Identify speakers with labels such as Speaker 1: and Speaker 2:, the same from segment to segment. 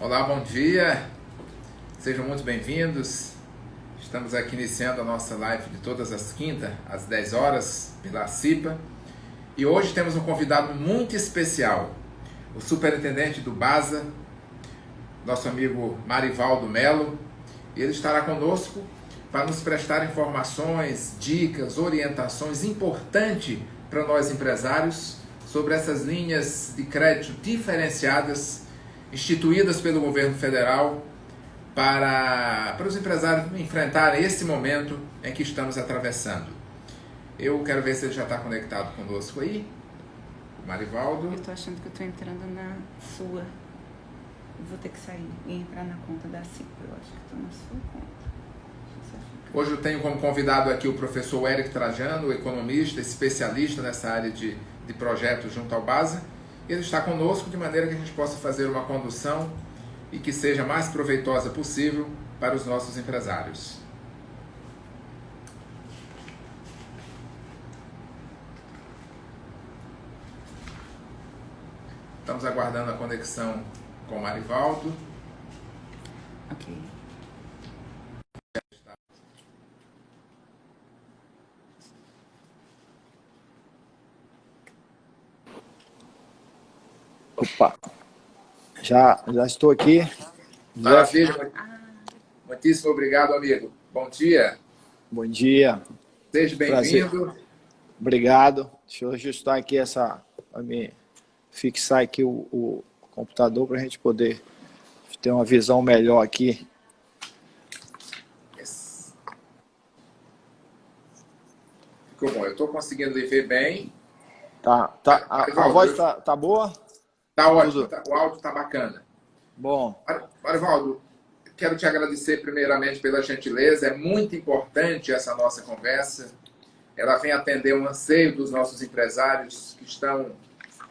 Speaker 1: Olá, bom dia, sejam muito bem-vindos. Estamos aqui iniciando a nossa live de todas as quintas, às 10 horas, pela CIPA. E hoje temos um convidado muito especial, o superintendente do BASA, nosso amigo Marivaldo Melo. Ele estará conosco para nos prestar informações, dicas, orientações importantes para nós empresários sobre essas linhas de crédito diferenciadas instituídas pelo governo federal para os empresários enfrentarem esse momento em que estamos atravessando. Eu quero ver se ele já está conectado conosco aí. Marivaldo.
Speaker 2: Eu estou achando que eu estou entrando na sua. Eu vou ter que sair e entrar na conta da CIPA. Eu acho que estou na sua conta.
Speaker 1: Hoje eu tenho como convidado aqui o professor Eric Trajano, economista, especialista nessa área de projetos junto ao BASA. Ele está conosco de maneira que a gente possa fazer uma condução e que seja mais proveitosa possível para os nossos empresários. Estamos aguardando a conexão com o Marivaldo.
Speaker 2: Ok.
Speaker 3: Opa, já estou aqui.
Speaker 1: Maravilha. Muitíssimo obrigado, amigo. Bom dia.
Speaker 3: Bom dia.
Speaker 1: Seja bem-vindo.
Speaker 3: Obrigado. Deixa eu ajustar aqui para me fixar aqui o computador para a gente poder ter uma visão melhor aqui.
Speaker 1: Yes. Ficou bom. Eu estou conseguindo lhe ver bem.
Speaker 3: Tá. A voz tá boa?
Speaker 1: Tá ótimo, o áudio está bacana.
Speaker 3: Bom.
Speaker 1: Marivaldo, quero te agradecer primeiramente pela gentileza. É muito importante essa nossa conversa. Ela vem atender um anseio dos nossos empresários que estão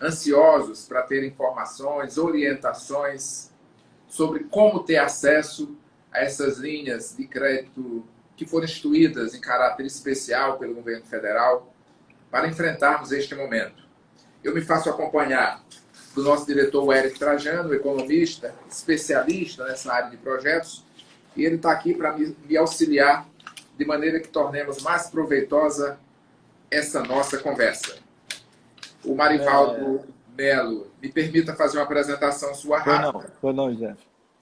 Speaker 1: ansiosos para ter informações, orientações sobre como ter acesso a essas linhas de crédito que foram instituídas em caráter especial pelo governo federal para enfrentarmos este momento. Eu me faço acompanhar do nosso diretor Eric Trajano, economista, especialista nessa área de projetos, e ele está aqui para me auxiliar de maneira que tornemos mais proveitosa essa nossa conversa. O Marivaldo Melo, me permita fazer uma apresentação sua rápida.
Speaker 3: Foi não, José.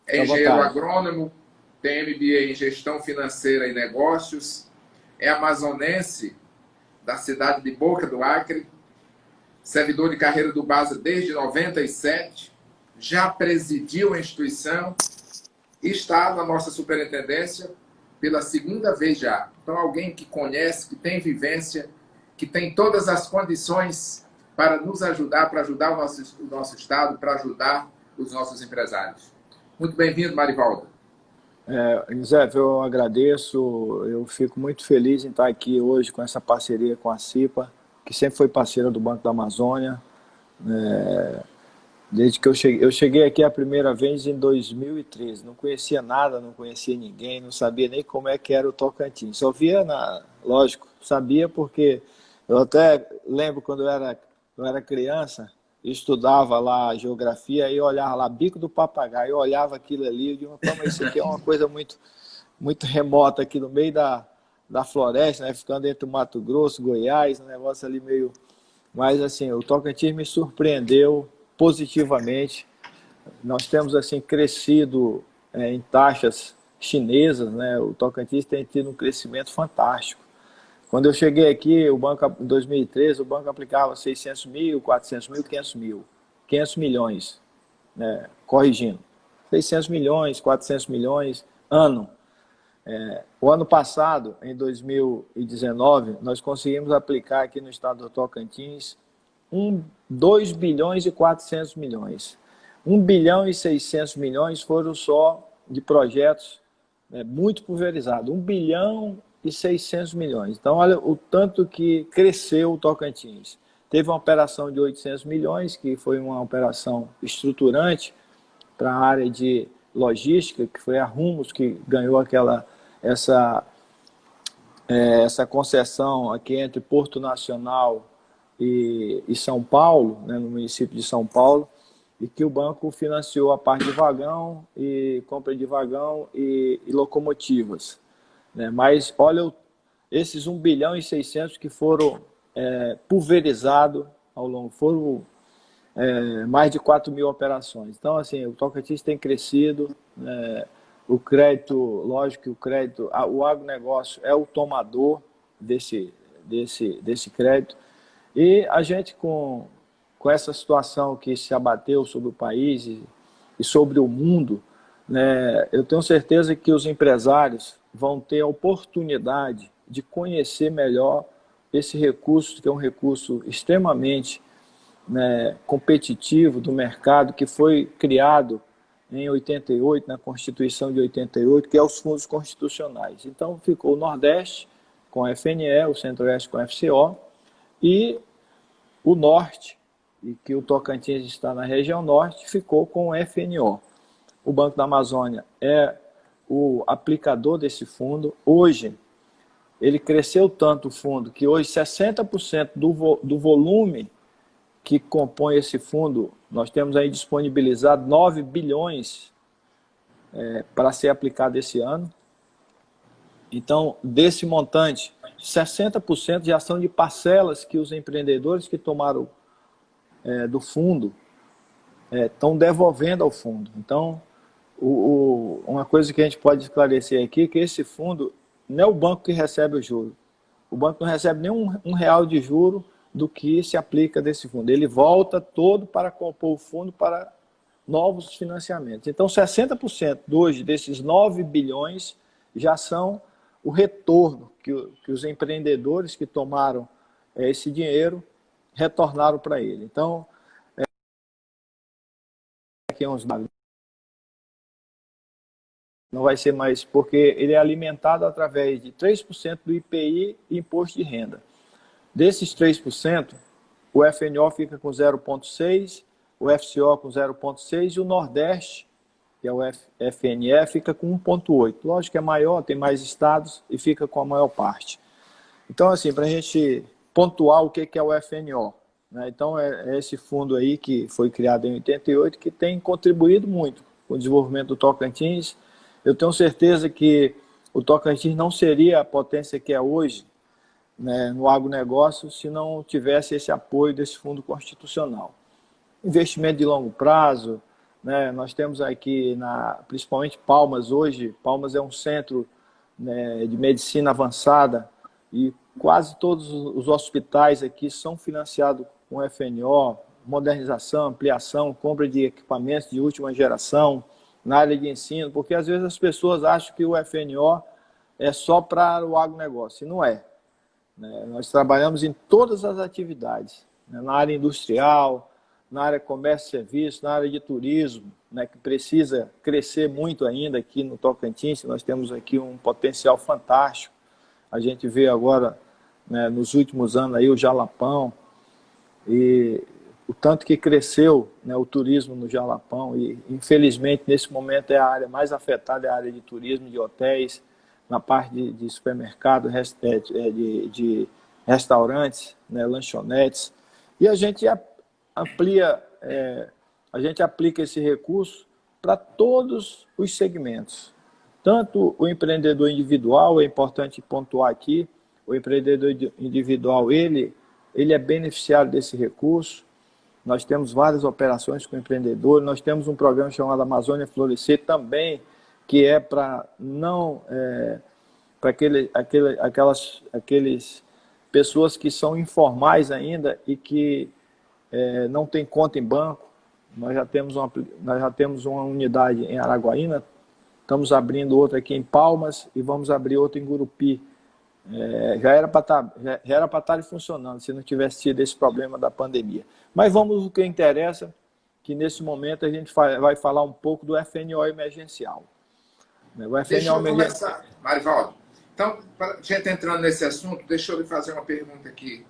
Speaker 1: É engenheiro agrônomo, tem MBA em gestão financeira e negócios, é amazonense da cidade de Boca do Acre, servidor de carreira do BASA desde 97, já presidiu a instituição e está na nossa superintendência pela segunda vez já. Então, alguém que conhece, que tem vivência, que tem todas as condições para nos ajudar, para ajudar o nosso Estado, para ajudar os nossos empresários. Muito bem-vindo, Marivaldo.
Speaker 3: José, eu agradeço, eu fico muito feliz em estar aqui hoje com essa parceria com a CIPA, que sempre foi parceira do Banco da Amazônia. Desde que eu cheguei aqui a primeira vez em 2013, não conhecia nada, não conhecia ninguém, não sabia nem como é que era o Tocantins. Só via, lógico, sabia porque eu até lembro quando eu era criança, eu estudava lá geografia e olhava lá, Bico do Papagaio, eu olhava aquilo ali e digo, mas isso aqui é uma coisa muito, muito remota aqui no meio da floresta, né, ficando entre o Mato Grosso, Goiás, um negócio ali meio... Mas, assim, o Tocantins me surpreendeu positivamente. Nós temos, assim, crescido em taxas chinesas, né? O Tocantins tem tido um crescimento fantástico. Quando eu cheguei aqui, o banco, em 2013, o banco aplicava 600 mil, 400 mil, 500 mil. 500 milhões, né? Corrigindo. 600 milhões, 400 milhões, ano. O ano passado, em 2019, nós conseguimos aplicar aqui no estado do Tocantins 2 bilhões e 400 milhões. 1 bilhão e 600 milhões foram só de projetos muito pulverizados. 1 bilhão e 600 milhões. Então, olha o tanto que cresceu o Tocantins. Teve uma operação de 800 milhões, que foi uma operação estruturante para a área de logística, que foi a Rumos que ganhou essa concessão aqui entre Porto Nacional e São Paulo, né, no município de São Paulo. e que o banco financiou a parte de vagão e compra de vagão e locomotivas, né? Mas olha, esses 1 bilhão e 600 que foram pulverizados ao longo, foram mais de 4 mil operações. Então, assim, o Tocantins tem crescido, o crédito, lógico que o crédito, o agronegócio é o tomador desse crédito, e a gente com essa situação que se abateu sobre o país e sobre o mundo, né, eu tenho certeza que os empresários vão ter a oportunidade de conhecer melhor esse recurso, que é um recurso extremamente, né, competitivo do mercado, que foi criado em 88, na Constituição de 88, que é os fundos constitucionais. Então, ficou o Nordeste com a FNE, o Centro-Oeste com a FCO, e o Norte, e que o Tocantins está na região Norte, ficou com o FNO. O Banco da Amazônia é o aplicador desse fundo. Hoje, ele cresceu tanto o fundo, que hoje 60% do volume que compõe esse fundo, nós temos aí disponibilizado 9 bilhões para ser aplicado esse ano. Então, desse montante, 60% já são de parcelas que os empreendedores que tomaram do fundo estão devolvendo ao fundo. Então, uma coisa que a gente pode esclarecer aqui é que esse fundo não é o banco que recebe o juro. O banco não recebe nem um real de juro do que se aplica desse fundo. Ele volta todo para compor o fundo para novos financiamentos. Então, 60% hoje desses 9 bilhões já são o retorno que os empreendedores que tomaram esse dinheiro retornaram para ele. Então, aqui uns dados. Não vai ser mais, porque ele é alimentado através de 3% do IPI e imposto de renda. Desses 3%, o FNO fica com 0,6%, o FCO com 0,6% e o Nordeste, que é o FNE, fica com 1,8%. Lógico que é maior, tem mais estados e fica com a maior parte. Então, assim, para a gente pontuar o que é o FNO, né? Então, é esse fundo aí que foi criado em 88, que tem contribuído muito com o desenvolvimento do Tocantins. Eu tenho certeza que o Tocantins não seria a potência que é hoje, né, no agronegócio, se não tivesse esse apoio desse fundo constitucional. Investimento de longo prazo, né, nós temos aqui, principalmente Palmas hoje. Palmas é um centro, né, de medicina avançada, e quase todos os hospitais aqui são financiados com FNO, modernização, ampliação, compra de equipamentos de última geração na área de ensino, porque às vezes as pessoas acham que o FNO é só para o agronegócio, e não é. Nós trabalhamos em todas as atividades, né, na área industrial, na área de comércio e serviço, na área de turismo, né, que precisa crescer muito ainda aqui no Tocantins. Nós temos aqui um potencial fantástico. A gente vê agora, né, nos últimos anos aí, o Jalapão, e o tanto que cresceu, né, o turismo no Jalapão, e infelizmente nesse momento é a área mais afetada, é a área de turismo, de hotéis, na parte de supermercado, de restaurantes, né, lanchonetes, e a gente aplica esse recurso para todos os segmentos. Tanto o empreendedor individual, é importante pontuar aqui, o empreendedor individual, ele é beneficiário desse recurso. Nós temos várias operações com empreendedor, nós temos um programa chamado Amazônia Florescer também, que é para aqueles pessoas que são informais ainda e que não têm conta em banco. Nós já temos uma unidade em Araguaína, estamos abrindo outra aqui em Palmas e vamos abrir outra em Gurupi. Já era para estar funcionando se não tivesse tido esse problema da pandemia. Mas vamos ao que interessa, que nesse momento a gente vai falar um pouco do FNO emergencial.
Speaker 1: Deixa eu começar, Marivaldo. Então, para a gente entrando nesse assunto, deixa eu lhe fazer uma pergunta aqui,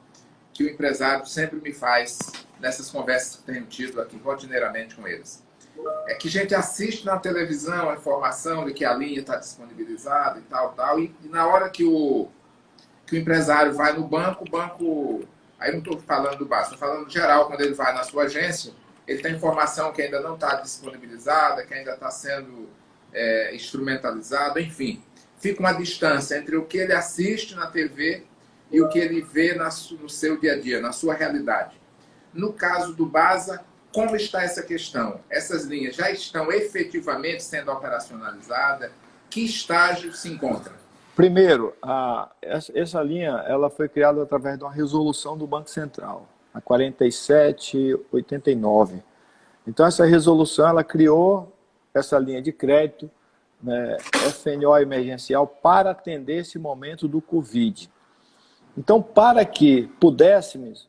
Speaker 1: que o empresário sempre me faz nessas conversas que tenho tido aqui rotineiramente com eles. É que a gente assiste na televisão a informação de que a linha está disponibilizada e tal, e na hora que o empresário vai no banco, o banco, aí não estou falando do básico, estou falando geral, quando ele vai na sua agência, ele tem informação que ainda não está disponibilizada, que ainda está sendo instrumentalizada, enfim. Fica uma distância entre o que ele assiste na TV e o que ele vê no seu dia a dia, na sua realidade. No caso do BASA, como está essa questão? Essas linhas já estão efetivamente sendo operacionalizadas? Que estágio se encontra?
Speaker 3: Primeiro, essa linha ela foi criada através de uma resolução do Banco Central, a 4789. Então, essa resolução ela criou essa linha de crédito, né, FNO emergencial, para atender esse momento do Covid. Então, para que pudéssemos,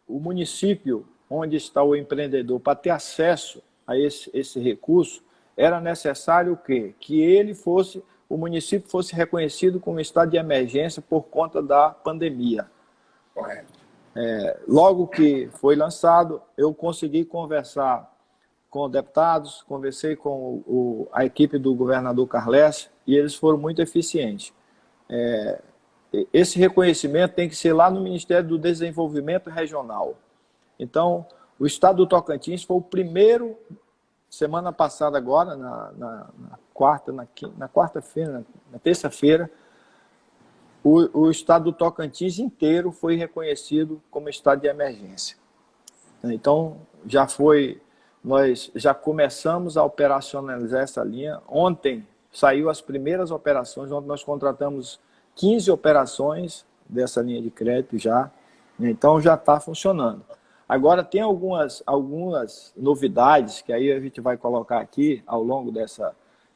Speaker 3: o município onde está o empreendedor, para ter acesso a esse recurso, era necessário o quê? Que o município fosse reconhecido como estado de emergência por conta da pandemia.
Speaker 1: Correto.
Speaker 3: Logo que foi lançado, eu consegui conversar com deputados, conversei com a equipe do governador Carles e eles foram muito eficientes. Esse reconhecimento tem que ser lá no Ministério do Desenvolvimento Regional. Então, o estado do Tocantins foi o primeiro, semana passada agora, na quarta-feira, na terça-feira, o estado do Tocantins inteiro foi reconhecido como estado de emergência. Então, nós já começamos a operacionalizar essa linha. Ontem saiu as primeiras operações, ontem nós contratamos 15 operações dessa linha de crédito já, então já está funcionando. Agora tem algumas novidades que aí a gente vai colocar aqui ao longo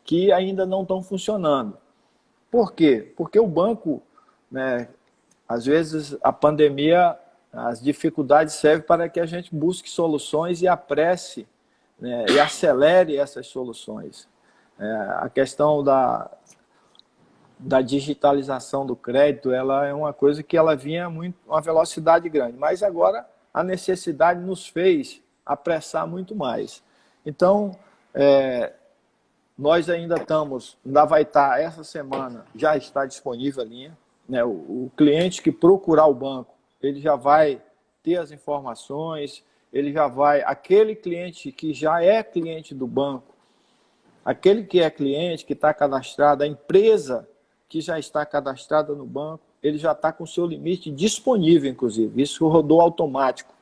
Speaker 3: que ainda não estão funcionando. Por quê? Porque o banco, né, às vezes a pandemia, as dificuldades servem para que a gente busque soluções e apresse, né, e acelere essas soluções. A questão da digitalização do crédito, ela é uma coisa que ela vinha uma velocidade grande, mas agora a necessidade nos fez apressar muito mais. Então, nós ainda vai estar, essa semana, já está disponível a linha, né? O cliente que procurar o banco, ele já vai ter as informações, aquele cliente que já é cliente do banco, aquele que é cliente, que está cadastrado, a empresa que já está cadastrada no banco, ele já está com o seu limite disponível, inclusive. Isso rodou automático.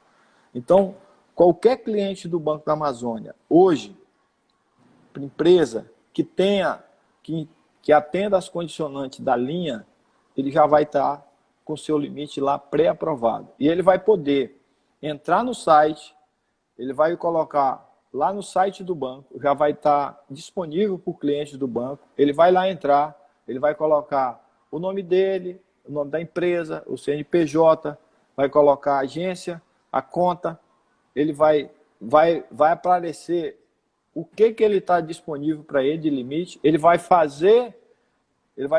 Speaker 3: Então, qualquer cliente do Banco da Amazônia, hoje, empresa que atenda as condicionantes da linha, ele já vai estar com o seu limite lá pré-aprovado. E ele vai poder entrar no site, ele vai colocar lá no site do banco, já vai estar disponível para o cliente do banco, ele vai lá entrar, ele vai colocar o nome dele, o nome da empresa, o CNPJ, vai colocar a agência, a conta, ele vai aparecer o que ele está disponível para ele de limite, ele vai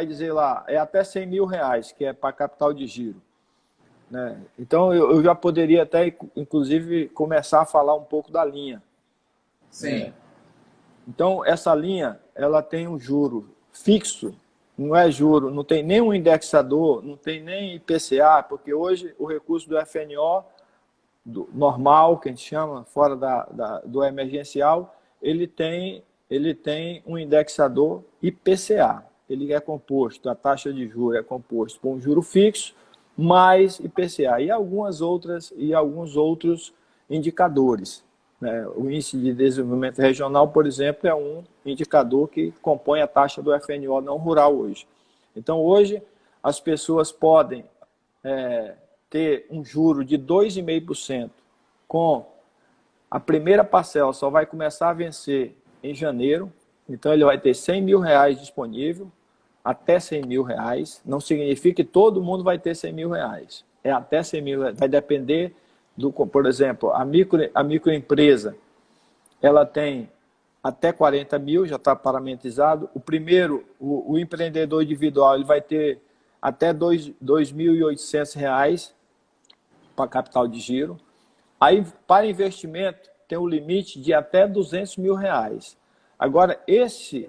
Speaker 3: dizer lá, é até R$100 mil, que é para capital de giro. Né? Então, eu já poderia até, inclusive, começar a falar um pouco da linha.
Speaker 1: Sim.
Speaker 3: Então, essa linha, ela tem um juro fixo, não é juro, não tem nenhum indexador, não tem nem IPCA, porque hoje o recurso do FNO, normal, que a gente chama, fora do emergencial, ele tem um indexador IPCA. Ele é composto, a taxa de juros é composto por um juro fixo, mais IPCA e alguns outros indicadores. Né? O Índice de Desenvolvimento Regional, por exemplo, é um indicador que compõe a taxa do FNO não rural hoje. Então, hoje, as pessoas podem ter um juro de 2,5%, com a primeira parcela só vai começar a vencer em janeiro, então ele vai ter R$100 mil disponível, até R$100 mil. Não significa que todo mundo vai ter R$100 mil. É até R$100 mil, vai depender por exemplo, a microempresa, ela tem até 40 mil, já está parametrizado. O empreendedor individual, ele vai ter até R$ 2.800 para capital de giro. Aí, para investimento, tem um limite de até R$200 mil. Agora, esse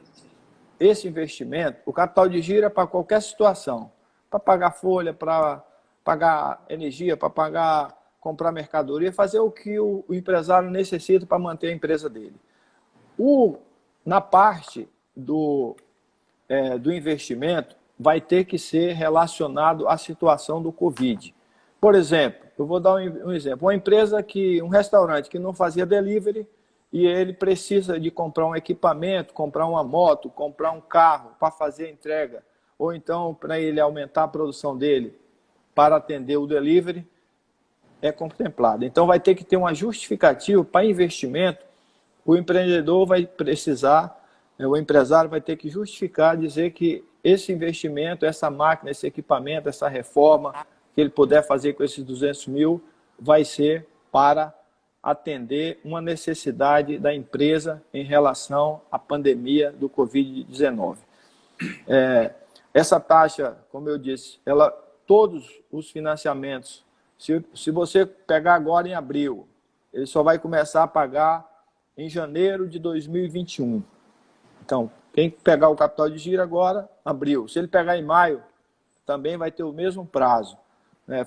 Speaker 3: investimento, o capital de giro é para qualquer situação, para pagar folha, para pagar energia, para pagar comprar mercadoria, fazer o que o empresário necessita para manter a empresa dele. Na parte do investimento, vai ter que ser relacionado à situação do Covid. Por exemplo, eu vou dar um exemplo. Um restaurante que não fazia delivery e ele precisa de comprar um equipamento, comprar uma moto, comprar um carro para fazer a entrega, ou então para ele aumentar a produção dele para atender o delivery, é contemplado. Então vai ter que ter uma justificativa para investimento. O empreendedor vai precisar, o empresário vai ter que justificar, dizer que esse investimento, essa máquina, esse equipamento, essa reforma que ele puder fazer com esses 200 mil, vai ser para atender uma necessidade da empresa em relação à pandemia do Covid-19. Essa taxa, como eu disse, todos os financiamentos, se você pegar agora em abril, ele só vai começar a pagar em janeiro de 2021. Então, quem pegar o capital de giro agora, abril. Se ele pegar em maio, também vai ter o mesmo prazo.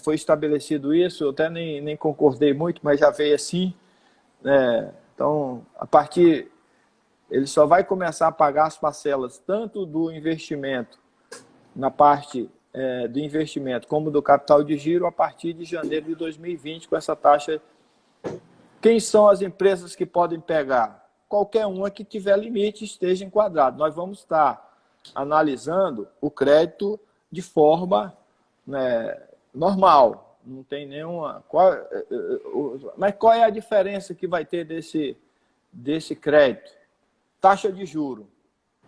Speaker 3: Foi estabelecido isso, eu até nem concordei muito, mas já veio assim. Então, ele só vai começar a pagar as parcelas, tanto do investimento, na parte do investimento, como do capital de giro, a partir de janeiro de 2020, com essa taxa. Quem são as empresas que podem pegar? Qualquer uma que tiver limite esteja enquadrado. Nós vamos estar analisando o crédito de forma normal. Não tem nenhuma... Mas qual é a diferença que vai ter desse crédito? Taxa de juro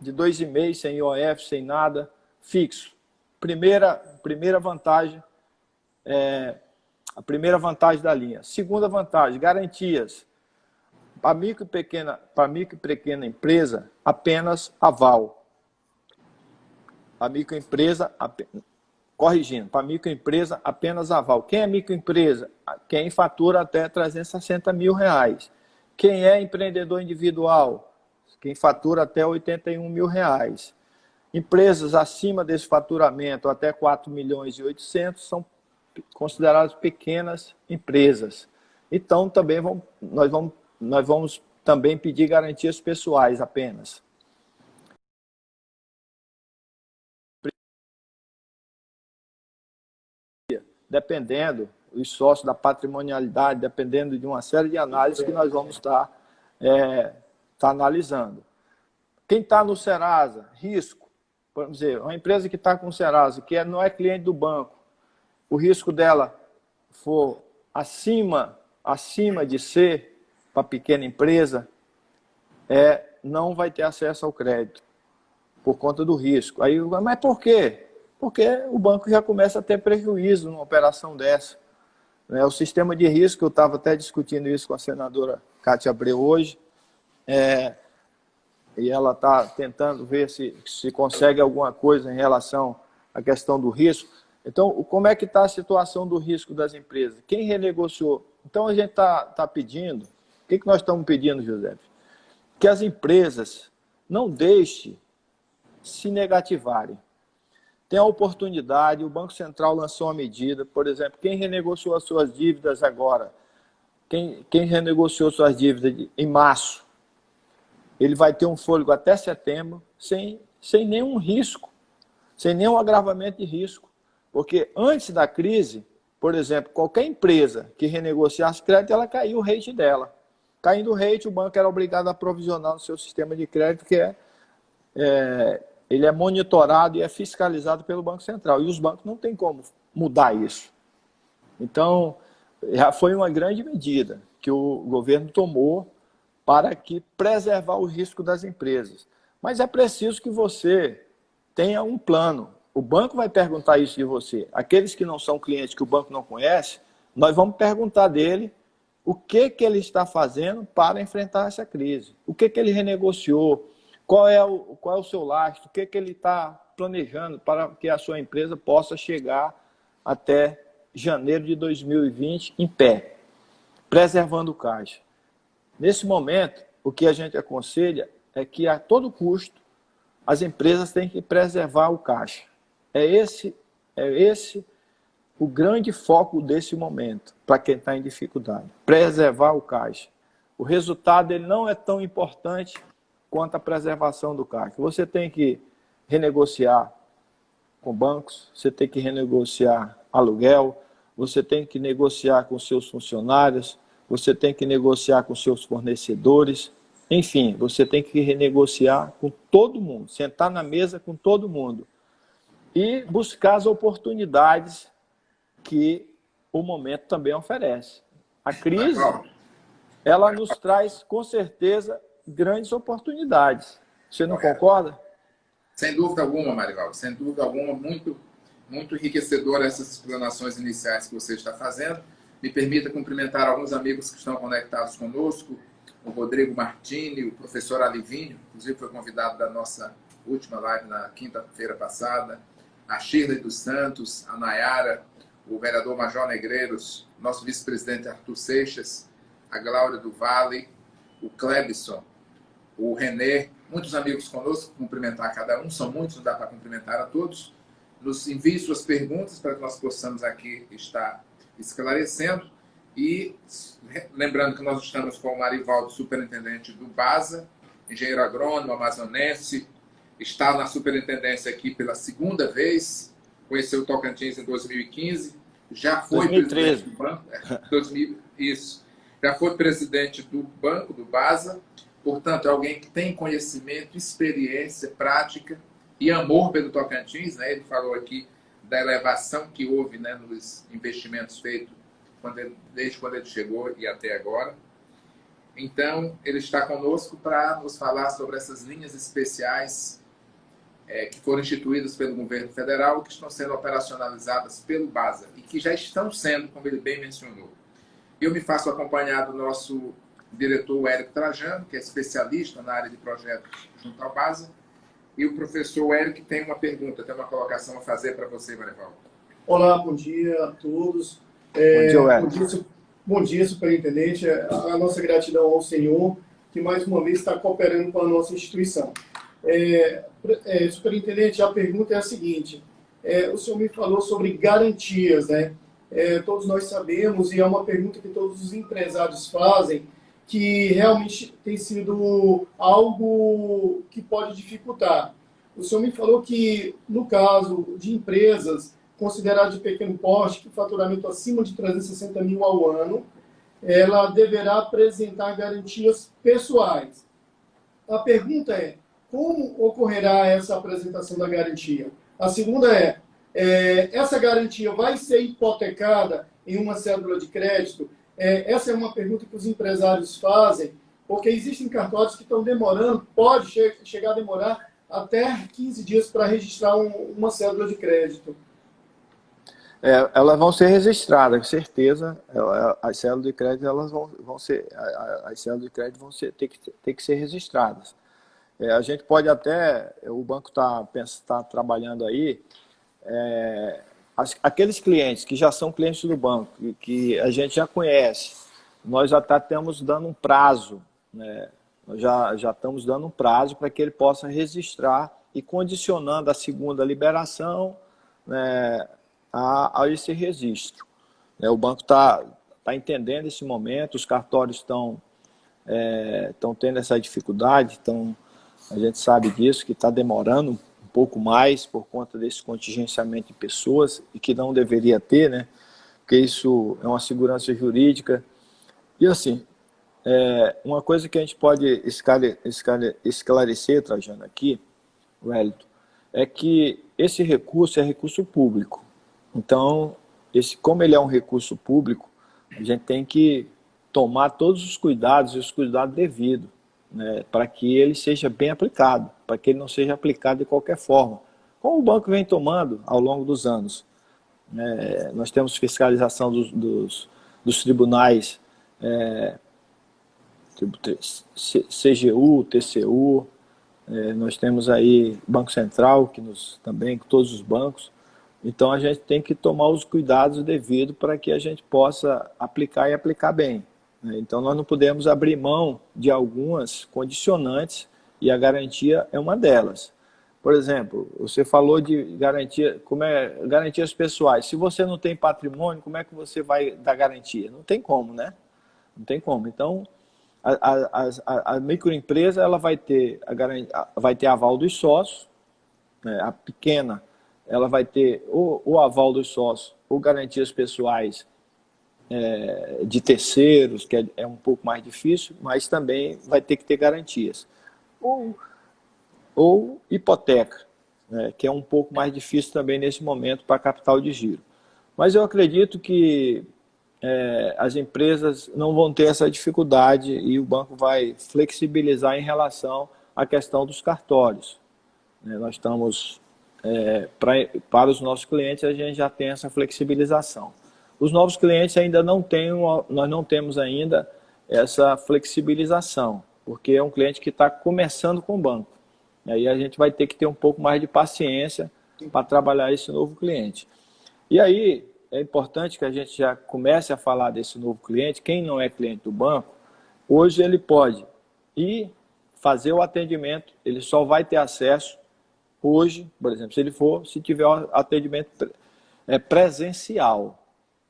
Speaker 3: de 2,5%, sem IOF, sem nada, fixo. Primeira vantagem, a primeira vantagem da linha. Segunda vantagem, garantias. Para micro e pequena empresa, apenas aval. Para microempresa, corrigindo, para microempresa, apenas aval. Quem é microempresa? Quem fatura até 360 mil reais. Quem é empreendedor individual? Quem fatura até 81 mil reais. Empresas acima desse faturamento, até 4 milhões e 800, são consideradas pequenas empresas. Então, também nós vamos também pedir garantias pessoais apenas. Dependendo, os sócios da patrimonialidade, dependendo de uma série de análises que nós vamos estar analisando. Quem está no Serasa, risco. Vamos dizer, uma empresa que está com o Serasa, que não é cliente do banco, o risco dela for acima de ser para pequena empresa, não vai ter acesso ao crédito, por conta do risco. Aí, mas por quê? Porque o banco já começa a ter prejuízo numa operação dessa. O sistema de risco, eu estava até discutindo isso com a senadora Cátia Abreu hoje, e ela está tentando ver se consegue alguma coisa em relação à questão do risco. Então, como é que está a situação do risco das empresas? Quem renegociou? Então, a gente está pedindo, o que nós estamos pedindo, José? Que as empresas não deixem se negativarem. Tem a oportunidade, o Banco Central lançou uma medida, por exemplo, quem renegociou as suas dívidas agora, quem renegociou suas dívidas em março, ele vai ter um fôlego até setembro, sem nenhum risco, sem nenhum agravamento de risco. Porque antes da crise, por exemplo, qualquer empresa que renegociasse crédito, ela caiu o rate dela. Caindo o rate, o banco era obrigado a provisionar no seu sistema de crédito, que ele é monitorado e é fiscalizado pelo Banco Central. E os bancos não têm como mudar isso. Então, já foi uma grande medida que o governo tomou para preservar o risco das empresas. Mas é preciso que você tenha um plano. O banco vai perguntar isso de você. Aqueles que não são clientes, que o banco não conhece, nós vamos perguntar dele o que ele está fazendo para enfrentar essa crise. O que ele renegociou, qual é o seu lastro, o que ele está planejando para que a sua empresa possa chegar até janeiro de 2020 em pé, preservando o caixa. Nesse momento, o que a gente aconselha é que, a todo custo, as empresas têm que preservar o caixa. É esse o grande foco desse momento, para quem está em dificuldade, preservar o caixa. O resultado ele não é tão importante quanto a preservação do caixa. Você tem que renegociar com bancos, você tem que renegociar aluguel, você tem que negociar com seus funcionários, você tem que negociar com seus fornecedores, enfim, você tem que renegociar com todo mundo, sentar na mesa com todo mundo e buscar as oportunidades que o momento também oferece. A crise, ela nos traz, com certeza, grandes oportunidades. Você não concorda?
Speaker 1: Sem dúvida alguma, Marivaldo. Sem dúvida alguma, muito enriquecedora essas explanações iniciais que você está fazendo. Me permita cumprimentar alguns amigos que estão conectados conosco. O Rodrigo Martini, o professor Alivinho, inclusive foi convidado da nossa última live na quinta-feira passada. A Shirley dos Santos, a Nayara, o vereador Major Negreiros, nosso vice-presidente Arthur Seixas, a Glória do Vale, o Clebson, o Renê, muitos amigos conosco, cumprimentar cada um, são muitos, não dá para cumprimentar a todos. Nos envie suas perguntas para que nós possamos aqui estar esclarecendo. E lembrando que nós estamos com o Marivaldo, superintendente do BASA, engenheiro agrônomo, amazonense, está na superintendência aqui pela segunda vez, conheceu o Tocantins em 2015, já foi
Speaker 3: 2013.
Speaker 1: presidente do banco, isso, já foi presidente do banco, do BASA, portanto, é alguém que tem conhecimento, experiência, prática e amor pelo Tocantins, né? Ele falou aqui da elevação que houve, né, nos investimentos feitos desde quando ele chegou e até agora. Então, ele está conosco para nos falar sobre essas linhas especiais que foram instituídas pelo governo federal, que estão sendo operacionalizadas pelo BASA e que já estão sendo, como ele bem mencionou. Eu me faço acompanhar do nosso diretor Érico Trajano, que é especialista na área de projetos junto ao BASA, e o professor Érico tem uma pergunta, tem uma colocação a fazer para você, Marivaldo.
Speaker 4: Olá, bom dia a todos. Bom dia, superintendente. A nossa gratidão ao senhor, que mais uma vez está cooperando com a nossa instituição. Superintendente, a pergunta é a seguinte. O senhor me falou sobre garantias, né? Todos nós sabemos, e é uma pergunta que todos os empresários fazem, que realmente tem sido algo que pode dificultar. O senhor me falou que, no caso de empresas consideradas de pequeno porte, que faturamento acima de 360 mil ao ano, ela deverá apresentar garantias pessoais. A pergunta é, como ocorrerá essa apresentação da garantia? A segunda essa garantia vai ser hipotecada em uma cédula de crédito? Essa é uma pergunta que os empresários fazem, porque existem cartórios que estão demorando, pode chegar a demorar até 15 dias para registrar uma cédula de crédito.
Speaker 3: Elas vão ser registradas, com certeza. As cédulas de crédito ter que ser registradas. A gente pode até, o banco está trabalhando aí, aqueles clientes que já são clientes do banco, que a gente já conhece, nós já estamos dando um prazo, né? Nós já estamos dando um prazo para que ele possa registrar e condicionando a segunda liberação, né, a esse registro. O banco está entendendo esse momento, os cartórios estão tendo essa dificuldade, a gente sabe disso, que está demorando um pouco mais por conta desse contingenciamento de pessoas e que não deveria ter, né? Porque isso é uma segurança jurídica. E assim, uma coisa que a gente pode esclarecer, Trajano, aqui, Wellington, é que esse recurso é recurso público. Então, como ele é um recurso público, a gente tem que tomar todos os cuidados e os cuidados devidos, né, para que ele seja bem aplicado, para que ele não seja aplicado de qualquer forma, como o banco vem tomando ao longo dos anos. Nós temos fiscalização dos tribunais, CGU, TCU, nós temos aí Banco Central, também com todos os bancos. Então a gente tem que tomar os cuidados devidos para que a gente possa aplicar e aplicar bem. Então nós não podemos abrir mão de algumas condicionantes e a garantia é uma delas. Por exemplo, você falou de garantia, garantias pessoais. Se você não tem patrimônio, como é que você vai dar garantia? Não tem como, né? Não tem como. Então, a microempresa ela vai ter aval dos sócios, né? A pequena ela vai ter o aval dos sócios ou garantias pessoais de terceiros, que é um pouco mais difícil, mas também vai ter que ter garantias. Ou hipoteca, né, que é um pouco mais difícil também nesse momento para capital de giro. Mas eu acredito que as empresas não vão ter essa dificuldade e o banco vai flexibilizar em relação à questão dos cartórios. Nós estamos, para os nossos clientes, a gente já tem essa flexibilização. Os novos clientes ainda não têm, nós não temos ainda essa flexibilização, porque é um cliente que está começando com o banco. E aí a gente vai ter que ter um pouco mais de paciência para trabalhar esse novo cliente. E aí é importante que a gente já comece a falar desse novo cliente. Quem não é cliente do banco, hoje ele pode ir fazer o atendimento, ele só vai ter acesso hoje, por exemplo, se tiver um atendimento presencial.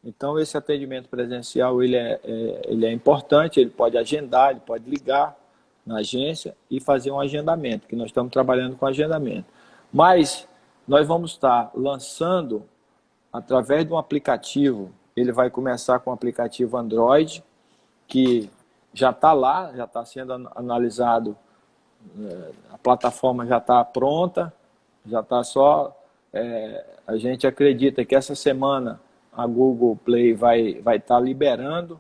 Speaker 3: Então esse atendimento presencial ele é importante, ele pode agendar, ele pode ligar na agência e fazer um agendamento, que nós estamos trabalhando com agendamento. Mas nós vamos estar lançando, através de um aplicativo, ele vai começar com o aplicativo Android, que já está lá, já está sendo analisado, a plataforma já está pronta, já está só... a gente acredita que essa semana a Google Play vai estar liberando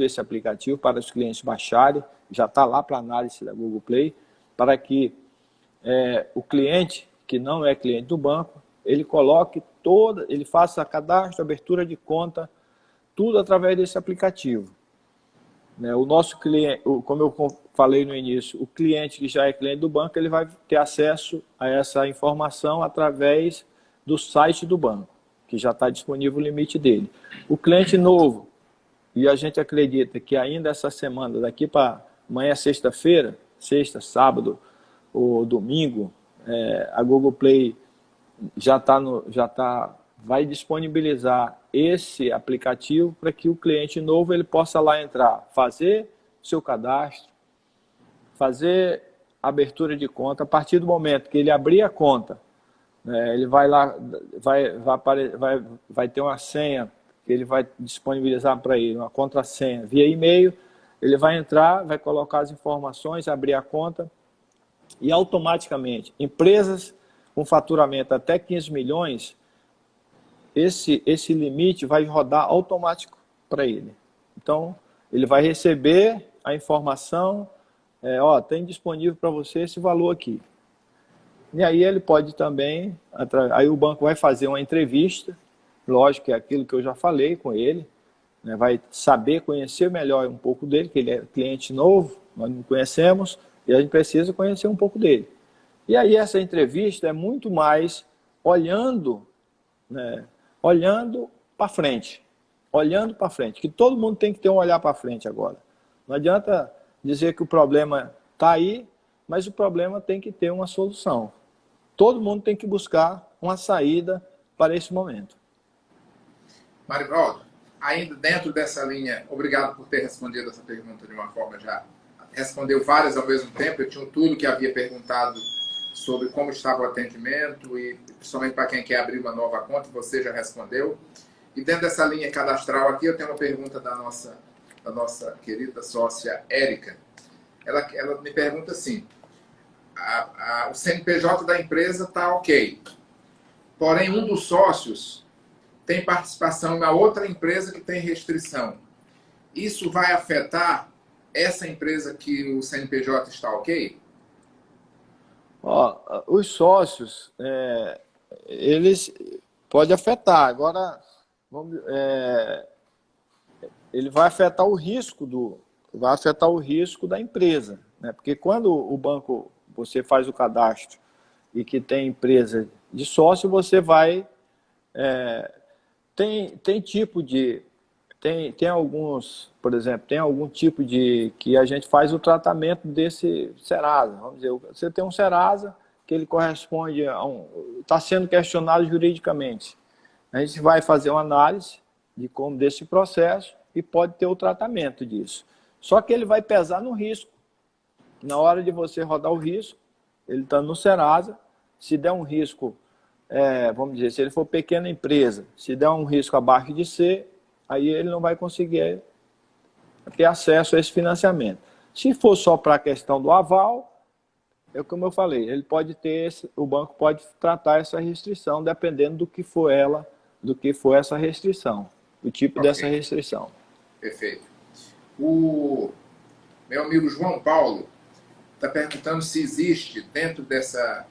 Speaker 3: esse aplicativo para os clientes baixarem, já está lá para análise da Google Play, para que o cliente que não é cliente do banco, ele ele faça cadastro, abertura de conta, tudo através desse aplicativo. O nosso cliente, como eu falei no início, o cliente que já é cliente do banco, ele vai ter acesso a essa informação através do site do banco, que já está disponível o limite dele. O cliente novo, e a gente acredita que ainda essa semana, daqui para amanhã, sexta-feira, sexta, sábado ou domingo, a Google Play vai disponibilizar esse aplicativo para que o cliente novo ele possa lá entrar, fazer seu cadastro, fazer abertura de conta. A partir do momento que ele abrir a conta, ele vai lá, vai ter uma senha que ele vai disponibilizar para ele, uma contrassenha via e-mail. Ele vai entrar, vai colocar as informações, abrir a conta e automaticamente, empresas com faturamento até 15 milhões, esse limite vai rodar automático para ele. Então, ele vai receber a informação, tem disponível para você esse valor aqui. E aí ele pode também, aí o banco vai fazer uma entrevista, lógico que é aquilo que eu já falei com ele, né, vai saber, conhecer melhor um pouco dele, que ele é cliente novo, nós não conhecemos, e a gente precisa conhecer um pouco dele. E aí essa entrevista é muito mais olhando para frente, que todo mundo tem que ter um olhar para frente agora. Não adianta dizer que o problema está aí, mas o problema tem que ter uma solução. Todo mundo tem que buscar uma saída para esse momento.
Speaker 1: Marivaldo, ainda dentro dessa linha, obrigado por ter respondido essa pergunta de uma forma já. Respondeu várias ao mesmo tempo, eu tinha tudo que havia perguntado sobre como estava o atendimento e principalmente para quem quer abrir uma nova conta, você já respondeu. E dentro dessa linha cadastral aqui, eu tenho uma pergunta da nossa querida sócia Érica. Ela me pergunta assim, o CNPJ da empresa está ok, porém um dos sócios tem participação na outra empresa que tem restrição. Isso vai afetar essa empresa que o CNPJ está ok?
Speaker 3: Os sócios, eles podem afetar. Agora, ele vai afetar o risco da empresa, né? Porque quando o banco, você faz o cadastro e que tem empresa de sócio, você vai... Tem alguns, por exemplo, tem algum tipo de que a gente faz o tratamento desse Serasa. Vamos dizer, você tem um Serasa que ele corresponde a está sendo questionado juridicamente. A gente vai fazer uma análise desse processo e pode ter o tratamento disso. Só que ele vai pesar no risco. Na hora de você rodar o risco, ele está no Serasa, se der um risco, vamos dizer, se ele for pequena empresa, se der um risco abaixo de C, aí ele não vai conseguir ter acesso a esse financiamento. Se for só para a questão do aval, é como eu falei, ele pode ter, o banco pode tratar essa restrição, dependendo do que for essa restrição, o tipo dessa restrição.
Speaker 1: Perfeito. O meu amigo João Paulo está perguntando se existe, dentro dessa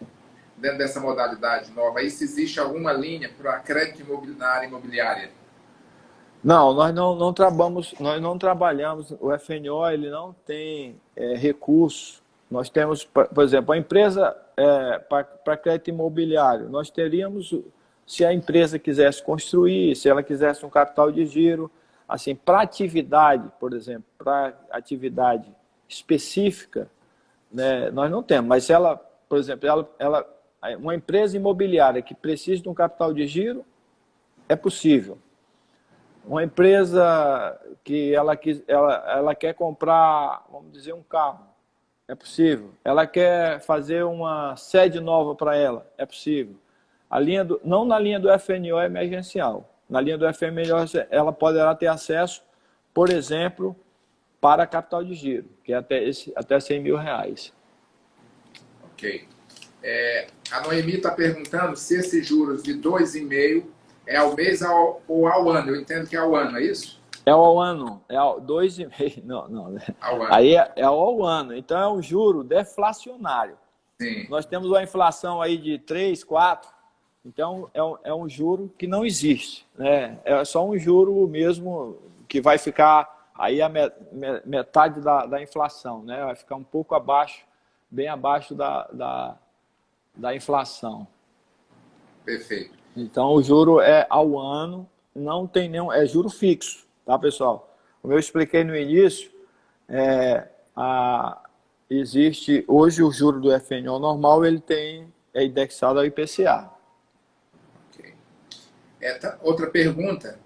Speaker 1: modalidade nova, aí, se existe alguma linha para crédito na área imobiliária.
Speaker 3: Não, nós não trabalhamos, o FNO ele não tem recurso. Nós temos, por exemplo, a empresa para crédito imobiliário, nós teríamos, se a empresa quisesse construir, se ela quisesse um capital de giro, assim, para atividade, por exemplo, para atividade específica, né, nós não temos, mas se ela, por exemplo, uma empresa imobiliária que precisa de um capital de giro, é possível. Uma empresa que ela quer comprar, vamos dizer, um carro, é possível. Ela quer fazer uma sede nova para ela, é possível. Não na linha do FNO emergencial. Na linha do FNO ela poderá ter acesso, por exemplo, para capital de giro, que é até 100 mil reais.
Speaker 1: Ok. A Noemi está perguntando se esses juros de 2,5% é ao mês ou ao ano. Eu entendo que é ao ano, é isso?
Speaker 3: É ao ano, é ao 2,5%. Não.
Speaker 1: Ao ano.
Speaker 3: Aí é ao ano. Então é um juro deflacionário.
Speaker 1: Sim.
Speaker 3: Nós temos uma inflação aí de 3, 4. Então é um juro que não existe, né? É só um juro mesmo que vai ficar aí a metade da inflação, né? Vai ficar um pouco abaixo, bem abaixo da inflação.
Speaker 1: Perfeito.
Speaker 3: Então o juro é ao ano, não tem nenhum, é juro fixo, tá, pessoal? Como eu expliquei no início, existe hoje o juro do FNO normal, ele é indexado ao IPCA.
Speaker 1: Ok. Outra pergunta: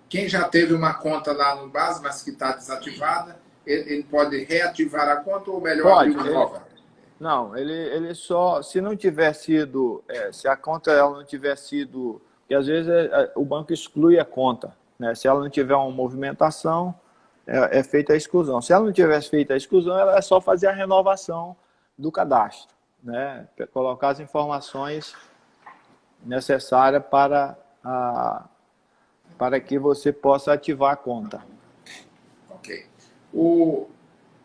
Speaker 1: quem já teve uma conta lá no Base, mas que está desativada, ele pode reativar a conta ou melhor abrir uma nova?
Speaker 3: Não, ele só, se não tiver sido, se a conta ela não tiver sido, porque às vezes o banco exclui a conta, né? Se ela não tiver uma movimentação, é feita a exclusão. Se ela não tivesse feito a exclusão, ela é só fazer a renovação do cadastro, né? Colocar as informações necessárias para que você possa ativar a conta.
Speaker 1: Ok. O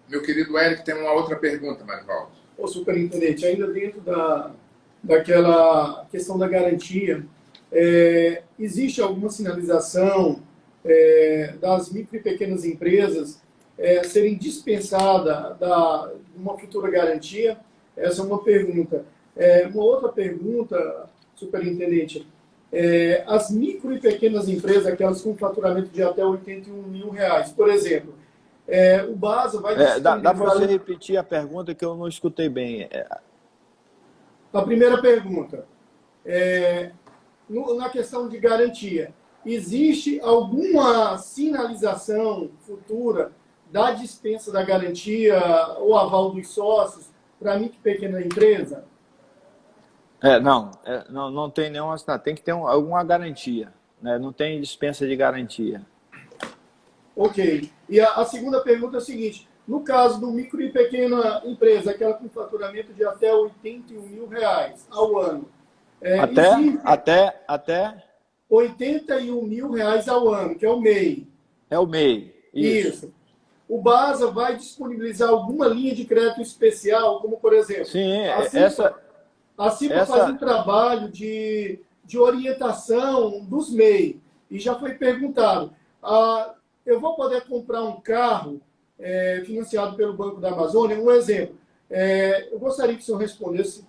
Speaker 1: meu querido Eric tem uma outra pergunta, Marivaldo.
Speaker 4: Ô, superintendente, ainda dentro daquela questão da garantia, existe alguma sinalização das micro e pequenas empresas serem dispensadas de uma futura garantia? Essa é uma pergunta. Uma outra pergunta, superintendente, as micro e pequenas empresas, aquelas com faturamento de até 81 mil reais, por exemplo, o BASA vai...
Speaker 3: Dá para você repetir a pergunta que eu não escutei bem.
Speaker 4: A primeira pergunta, na questão de garantia, existe alguma sinalização futura da dispensa da garantia ou aval dos sócios para a micro e pequena empresa?
Speaker 3: Não tem nenhuma, tem que ter alguma garantia, né? Não tem dispensa de garantia.
Speaker 4: Ok. E a segunda pergunta é a seguinte: no caso do micro e pequena empresa, aquela com faturamento de até 81 mil reais ao ano,
Speaker 3: até
Speaker 4: 81 mil reais ao ano, que é o MEI.
Speaker 3: É o MEI.
Speaker 4: Isso. O BASA vai disponibilizar alguma linha de crédito especial, como por exemplo,
Speaker 3: sim,
Speaker 4: a CIPA faz um trabalho de orientação dos MEI. E já foi perguntado, eu vou poder comprar um carro financiado pelo Banco da Amazônia? Um exemplo. Eu gostaria que o senhor respondesse.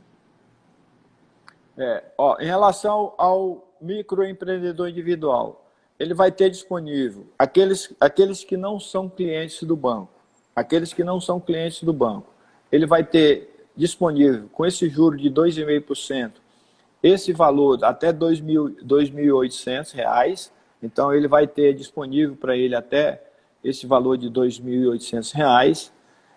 Speaker 3: Em relação ao microempreendedor individual, ele vai ter disponível aqueles que não são clientes do banco. Aqueles que não são clientes do banco. Ele vai ter disponível com esse juro de 2,5%, esse valor até R$ 2.800, então ele vai ter disponível para ele até esse valor de R$ 2.800.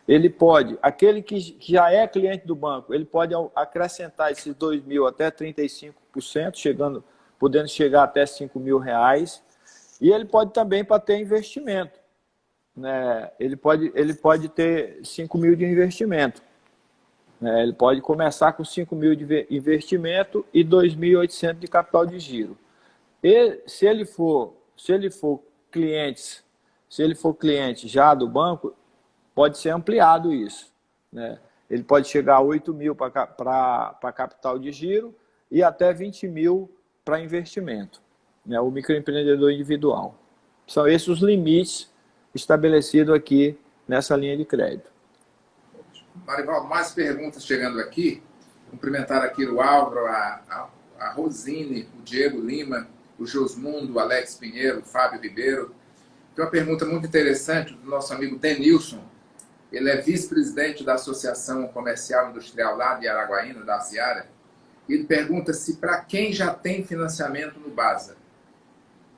Speaker 3: Ele pode, aquele que já é cliente do banco, ele pode acrescentar esses 2.000 até 35%, podendo chegar até R$ 5.000. E ele pode também para ter investimento, né? Ele pode ter 5.000 de investimento. Ele pode começar com 5.000 de investimento e 2.800 de capital de giro. E se ele for cliente já do banco, pode ser ampliado isso, né? Ele pode chegar a 8.000 para capital de giro e até 20.000 para investimento, né? O microempreendedor individual. São esses os limites estabelecidos aqui nessa linha de crédito.
Speaker 1: Marivaldo, mais perguntas chegando aqui. Cumprimentar aqui o Álvaro, a Rosine, o Diego Lima, o Josmundo, o Alex Pinheiro, o Fábio Ribeiro. Tem uma pergunta muito interessante do nosso amigo Denilson. Ele é vice-presidente da Associação Comercial Industrial lá de Araguaína, da Seara. Ele pergunta se para quem já tem financiamento no BASA,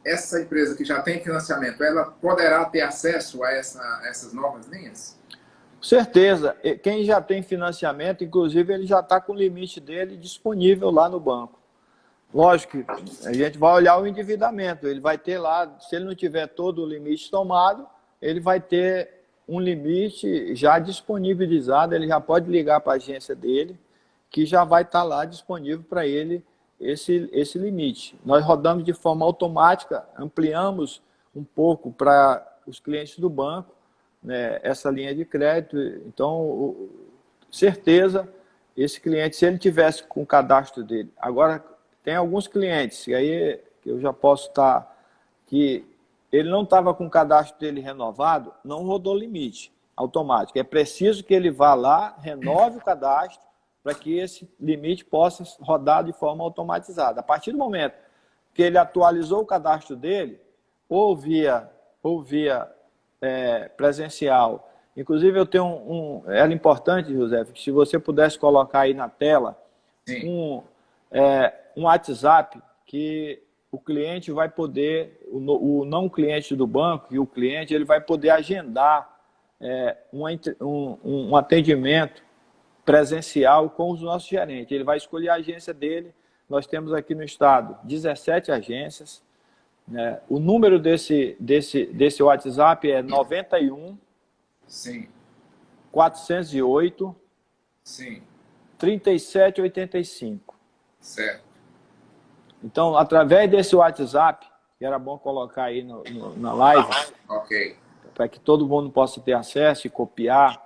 Speaker 1: essa empresa que já tem financiamento, ela poderá ter acesso a essas novas linhas?
Speaker 3: Com certeza. Quem já tem financiamento, inclusive, ele já está com o limite dele disponível lá no banco. Lógico que a gente vai olhar o endividamento. Ele vai ter lá, se ele não tiver todo o limite tomado, ele vai ter um limite já disponibilizado, ele já pode ligar para a agência dele, que já vai estar lá disponível para ele esse limite. Nós rodamos de forma automática, ampliamos um pouco para os clientes do banco, né, essa linha de crédito. Então, certeza, esse cliente, se ele tivesse com o cadastro dele. Agora, tem alguns clientes, e aí eu já posso estar, que ele não estava com o cadastro dele renovado, não rodou limite automático. É preciso que ele vá lá, renove o cadastro, para que esse limite possa rodar de forma automatizada. A partir do momento que ele atualizou o cadastro dele, ou via presencial. Inclusive, eu tenho era importante, José, que se você pudesse colocar aí na tela um WhatsApp que o cliente vai poder, o não cliente do banco e o cliente, ele vai poder agendar um atendimento presencial com os nossos gerentes. Ele vai escolher a agência dele. Nós temos aqui no estado 17 agências. Né? O número desse WhatsApp é 91
Speaker 1: Sim.
Speaker 3: 408
Speaker 1: Sim.
Speaker 3: 3785.
Speaker 1: Certo.
Speaker 3: Então, através desse WhatsApp, que era bom colocar aí na live,
Speaker 1: Ok.
Speaker 3: para que todo mundo possa ter acesso e copiar,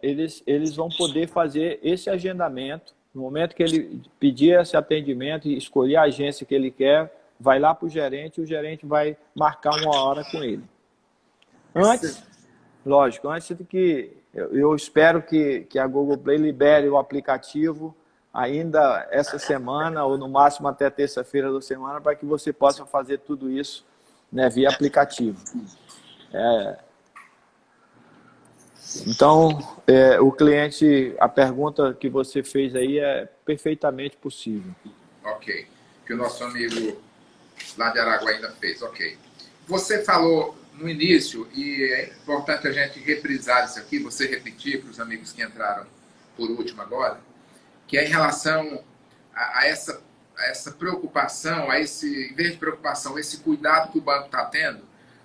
Speaker 3: eles vão poder fazer esse agendamento. No momento que ele pedir esse atendimento e escolher a agência que ele quer, vai lá para o gerente e o gerente vai marcar uma hora com ele. Antes, lógico, antes de que... Eu espero que a Google Play libere o aplicativo ainda essa semana, ou no máximo até terça-feira da semana, para que você possa fazer tudo isso, né, via aplicativo. Então, o cliente, a pergunta que você fez aí é perfeitamente possível.
Speaker 1: Ok. Que o nosso amigo lá de Araguaína fez. Ok. Você falou no início, e é importante a gente reprisar isso aqui, você repetir para os amigos que entraram por último agora, que é em relação a essa preocupação, em vez de preocupação, esse cuidado que o banco está tendo,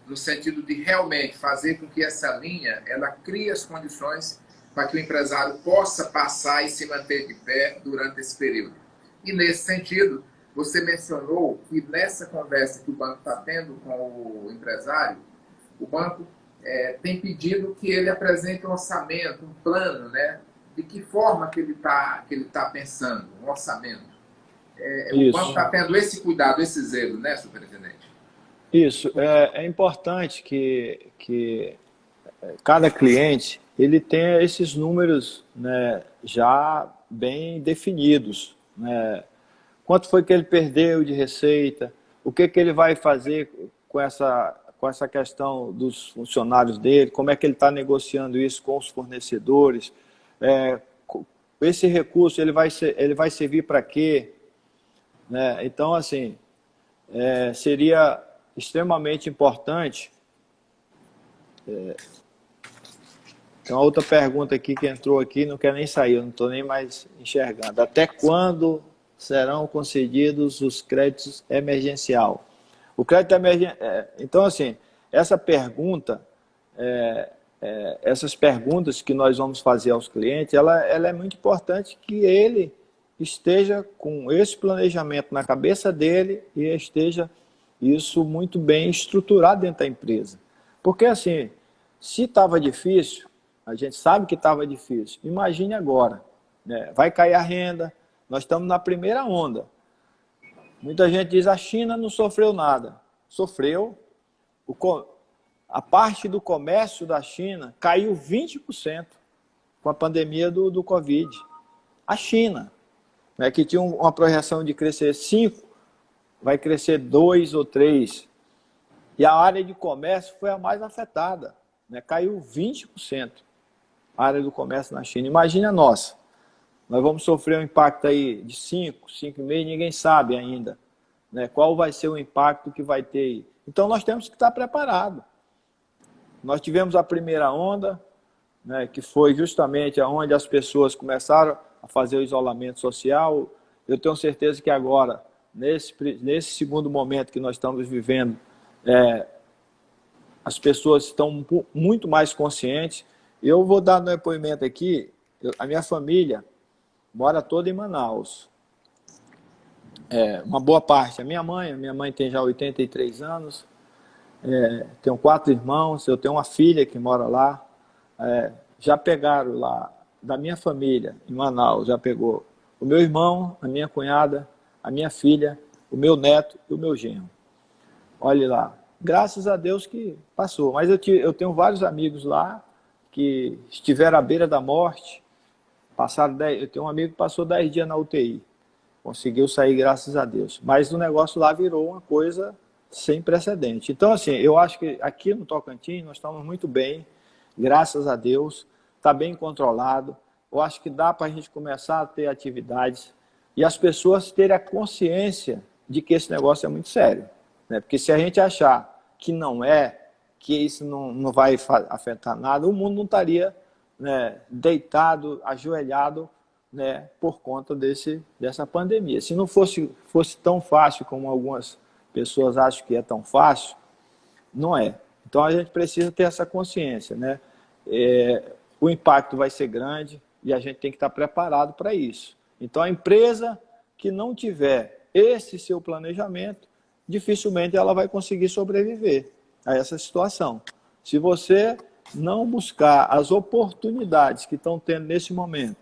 Speaker 1: no sentido de realmente fazer com que essa linha, ela crie as condições para que o empresário possa passar e se manter de pé durante esse período. E nesse sentido, você mencionou que nessa conversa que o banco está tendo com o empresário, o banco tem pedido que ele apresente um orçamento, um plano, né? De que forma que ele tá pensando, um orçamento. O banco está tendo esse cuidado, esse zelo, né, superintendente?
Speaker 3: Isso. É importante que cada cliente ele tenha esses números, né, já bem definidos. Né? Quanto foi que ele perdeu de receita? O que ele vai fazer com essa questão dos funcionários dele? Como é que ele está negociando isso com os fornecedores? esse recurso ele vai servir para quê? Né? Então, assim, seria extremamente importante. Tem uma outra pergunta aqui que entrou aqui, não quer nem sair, eu não estou nem mais enxergando. Até quando serão concedidos os créditos emergencial? O crédito emergencial... Então, assim, essa pergunta, essas perguntas que nós vamos fazer aos clientes, ela é muito importante que ele esteja com esse planejamento na cabeça dele e esteja isso muito bem estruturado dentro da empresa. Porque, assim, se estava difícil, a gente sabe que estava difícil, imagine agora, né? Vai cair a renda, nós estamos na primeira onda. Muita gente diz, a China não sofreu nada. Sofreu. A parte do comércio da China caiu 20% com a pandemia do Covid. A China, né, que tinha uma projeção de crescer 5%, vai crescer 2 ou 3%. E a área de comércio foi a mais afetada, né, caiu 20% a área do comércio na China. Imagina a nossa. Nós vamos sofrer um impacto aí de 5, 5,5%, ninguém sabe ainda, né, qual vai ser o impacto que vai ter aí. Então nós temos que estar preparados. Nós tivemos a primeira onda, né, que foi justamente onde as pessoas começaram a fazer o isolamento social. Eu tenho certeza que agora, nesse segundo momento que nós estamos vivendo, as pessoas estão muito mais conscientes. Eu vou dar um depoimento aqui, a minha família mora toda em Manaus. Uma boa parte. A minha mãe tem já 83 anos, tenho 4 irmãos, eu tenho uma filha que mora lá. Já pegaram lá, da minha família, em Manaus, já pegou o meu irmão, a minha cunhada, a minha filha, o meu neto e o meu genro. Olhe lá, graças a Deus que passou. Mas eu tenho vários amigos lá que estiveram à beira da morte. Eu tenho um amigo que passou 10 dias na UTI. Conseguiu sair, graças a Deus. Mas o negócio lá virou uma coisa sem precedente. Então, assim, eu acho que aqui no Tocantins nós estamos muito bem, graças a Deus. Está bem controlado. Eu acho que dá para a gente começar a ter atividades e as pessoas terem a consciência de que esse negócio é muito sério. Né? Porque se a gente achar que não que isso não vai afetar nada, o mundo não estaria, né, deitado, ajoelhado, né, por conta dessa pandemia. Se não fosse tão fácil como algumas pessoas acham que é tão fácil, não é. Então a gente precisa ter essa consciência, né? O impacto vai ser grande e a gente tem que estar preparado para isso. Então a empresa que não tiver esse seu planejamento, dificilmente ela vai conseguir sobreviver a essa situação. Se você não buscar as oportunidades que estão tendo nesse momento,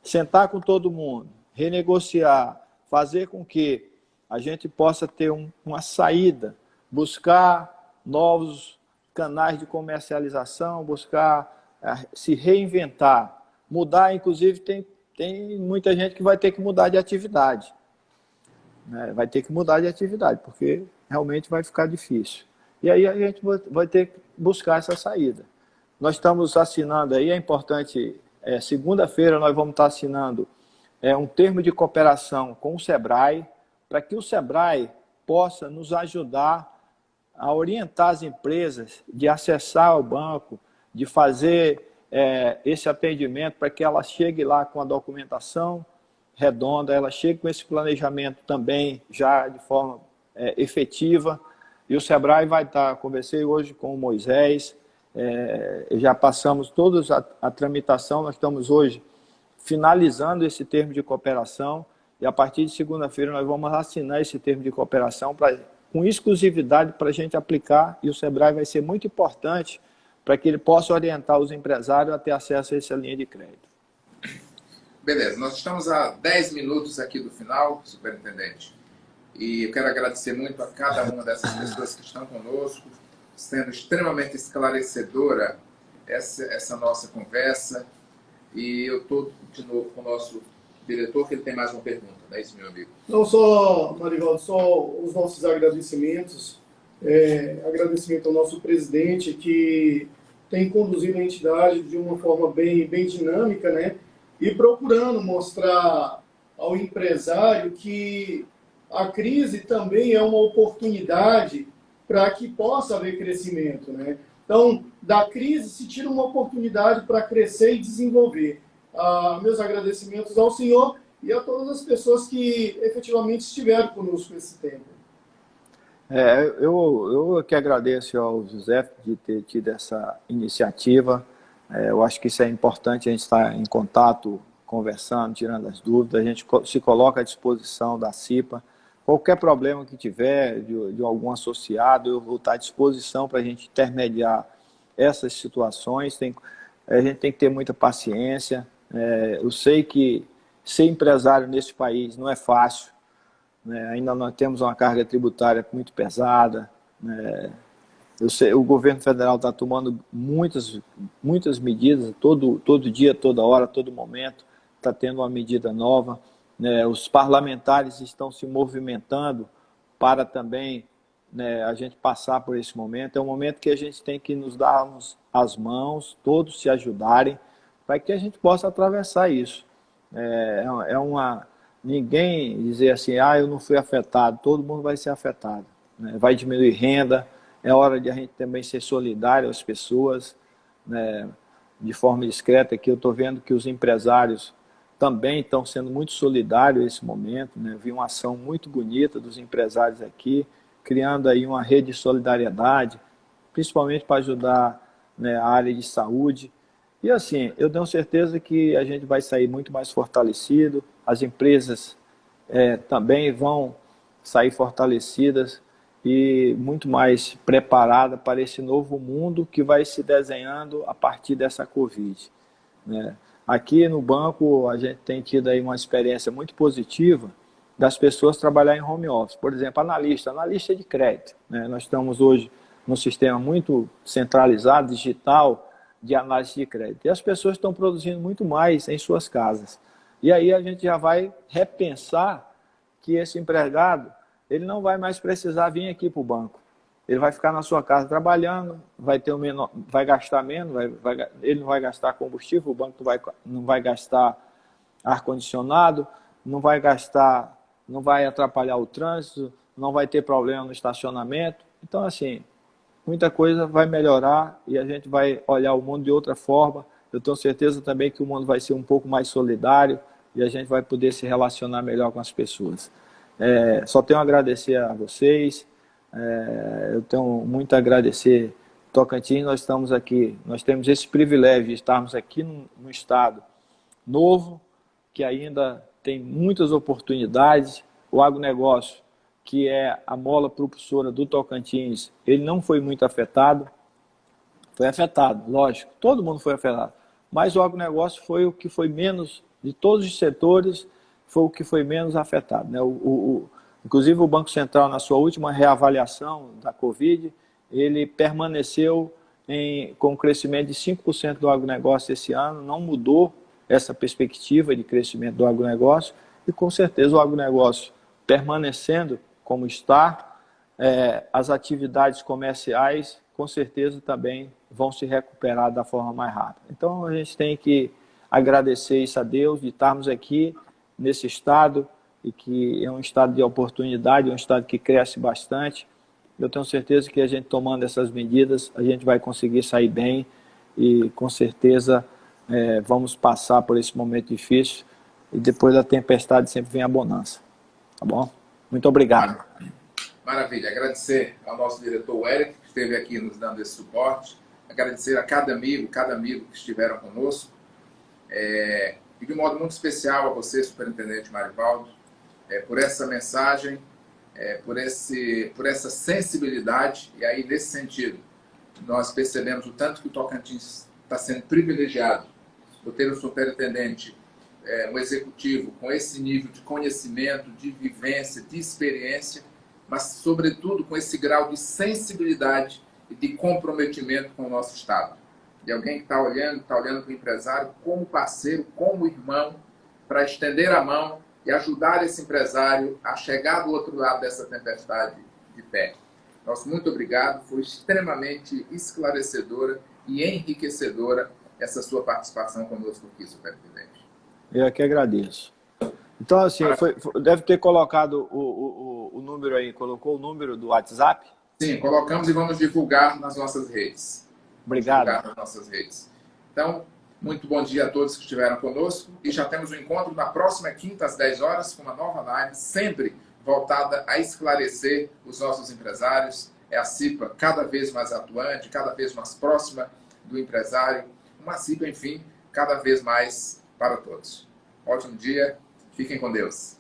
Speaker 3: sentar com todo mundo, renegociar, fazer com que a gente possa ter uma saída, buscar novos canais de comercialização, buscar se reinventar, mudar, inclusive tem muita gente que vai ter que mudar de atividade. Né? Vai ter que mudar de atividade, porque realmente vai ficar difícil. E aí a gente vai ter que buscar essa saída. Nós estamos assinando aí, é importante, segunda-feira nós vamos estar assinando um termo de cooperação com o SEBRAE, para que o SEBRAE possa nos ajudar a orientar as empresas de acessar o banco, de fazer esse atendimento para que ela chegue lá com a documentação redonda, ela chegue com esse planejamento também já de forma efetiva. E o SEBRAE vai estar, conversei hoje com o Moisés, já passamos toda a tramitação, nós estamos hoje finalizando esse termo de cooperação e a partir de segunda-feira nós vamos assinar esse termo de cooperação com exclusividade para a gente aplicar, e o SEBRAE vai ser muito importante para que ele possa orientar os empresários a ter acesso a essa linha de crédito.
Speaker 1: Beleza, nós estamos a 10 minutos aqui do final, superintendente, e eu quero agradecer muito a cada uma dessas pessoas que estão conosco, sendo extremamente esclarecedora essa nossa conversa, e eu estou de novo com o nosso diretor, que ele tem mais uma pergunta, não é isso, meu amigo?
Speaker 4: Não só, Marivaldo, só os nossos agradecimentos, agradecimento ao nosso presidente, que tem conduzido a entidade de uma forma bem dinâmica, né? e procurando mostrar ao empresário que a crise também é uma oportunidade para que possa haver crescimento, né? Então, da crise se tira uma oportunidade para crescer e desenvolver. Meus agradecimentos ao senhor e a todas as pessoas que efetivamente estiveram conosco nesse tempo.
Speaker 3: Eu que agradeço ao José de ter tido essa iniciativa. Eu acho que isso é importante, a gente estar em contato, conversando, tirando as dúvidas, a gente se coloca à disposição da CIPA. Qualquer problema que tiver de algum associado, eu vou estar à disposição para a gente intermediar essas situações. A gente tem que ter muita paciência. Eu sei que ser empresário nesse país não é fácil, né? Ainda nós temos uma carga tributária muito pesada, né? Eu sei, o governo federal está tomando muitas medidas, todo dia, toda hora, todo momento, está tendo uma medida nova, né? Os parlamentares estão se movimentando para também, né, a gente passar por esse momento. É um momento que a gente tem que nos darmos as mãos, todos se ajudarem, para que a gente possa atravessar isso. Ninguém dizer assim, eu não fui afetado, todo mundo vai ser afetado, né? Vai diminuir renda, é hora de a gente também ser solidário às pessoas, né, de forma discreta, que eu estou vendo que os empresários também estão sendo muito solidários nesse momento, né? Vi uma ação muito bonita dos empresários aqui, criando aí uma rede de solidariedade, principalmente para ajudar, né, a área de saúde. E assim, eu tenho certeza que a gente vai sair muito mais fortalecido, as empresas também vão sair fortalecidas e muito mais preparadas para esse novo mundo que vai se desenhando a partir dessa Covid, né? Aqui no banco a gente tem tido aí uma experiência muito positiva das pessoas trabalhar em home office. Por exemplo, analista de crédito, né? Nós estamos hoje num sistema muito centralizado, digital, de análise de crédito. E as pessoas estão produzindo muito mais em suas casas. E aí a gente já vai repensar que esse empregado, ele não vai mais precisar vir aqui para o banco. Ele vai ficar na sua casa trabalhando, vai gastar menos, ele não vai gastar combustível, o banco não vai gastar ar-condicionado, não vai atrapalhar o trânsito, não vai ter problema no estacionamento. Então, assim, muita coisa vai melhorar e a gente vai olhar o mundo de outra forma. Eu tenho certeza também que o mundo vai ser um pouco mais solidário e a gente vai poder se relacionar melhor com as pessoas. Só tenho a agradecer a vocês, eu tenho muito a agradecer Tocantins. Nós estamos aqui, nós temos esse privilégio de estarmos aqui no estado novo, que ainda tem muitas oportunidades. O agronegócio, que é a mola propulsora do Tocantins, ele não foi muito afetado. Foi afetado, lógico, todo mundo foi afetado. Mas o agronegócio foi o que foi menos, de todos os setores, foi o que foi menos afetado, né? Inclusive o Banco Central, na sua última reavaliação da Covid, ele permaneceu com um crescimento de 5% do agronegócio esse ano, não mudou essa perspectiva de crescimento do agronegócio, e com certeza o agronegócio permanecendo como está, as atividades comerciais com certeza também vão se recuperar da forma mais rápida. Então a gente tem que agradecer isso a Deus de estarmos aqui nesse estado, e que é um estado de oportunidade, é um estado que cresce bastante. Eu tenho certeza que a gente tomando essas medidas, a gente vai conseguir sair bem e com certeza vamos passar por esse momento difícil e depois da tempestade sempre vem a bonança. Tá bom? Muito obrigado.
Speaker 1: Maravilha. Agradecer ao nosso diretor Eric, que esteve aqui nos dando esse suporte. Agradecer a cada amigo que estiveram conosco. E de um modo muito especial a você, Superintendente Marivaldo, por essa mensagem, por essa sensibilidade. E aí, nesse sentido, nós percebemos o tanto que o Tocantins está sendo privilegiado por ter um superintendente, um executivo com esse nível de conhecimento, de vivência, de experiência, mas, sobretudo, com esse grau de sensibilidade e de comprometimento com o nosso Estado. De alguém que está olhando para o empresário como parceiro, como irmão, para estender a mão e ajudar esse empresário a chegar do outro lado dessa tempestade de pé. Nosso muito obrigado, foi extremamente esclarecedora e enriquecedora essa sua participação conosco aqui, Superintendente.
Speaker 3: Eu aqui agradeço. Então, assim, deve ter colocado o número aí, colocou o número do WhatsApp?
Speaker 1: Sim, colocamos e vamos divulgar nas nossas redes.
Speaker 3: Obrigado.
Speaker 1: Divulgar nas nossas redes. Então, muito bom dia a todos que estiveram conosco e já temos um encontro na próxima quinta às 10 horas com uma nova live, sempre voltada a esclarecer os nossos empresários. É a CIPA cada vez mais atuante, cada vez mais próxima do empresário. Uma CIPA, enfim, cada vez mais para todos. Ótimo dia, fiquem com Deus.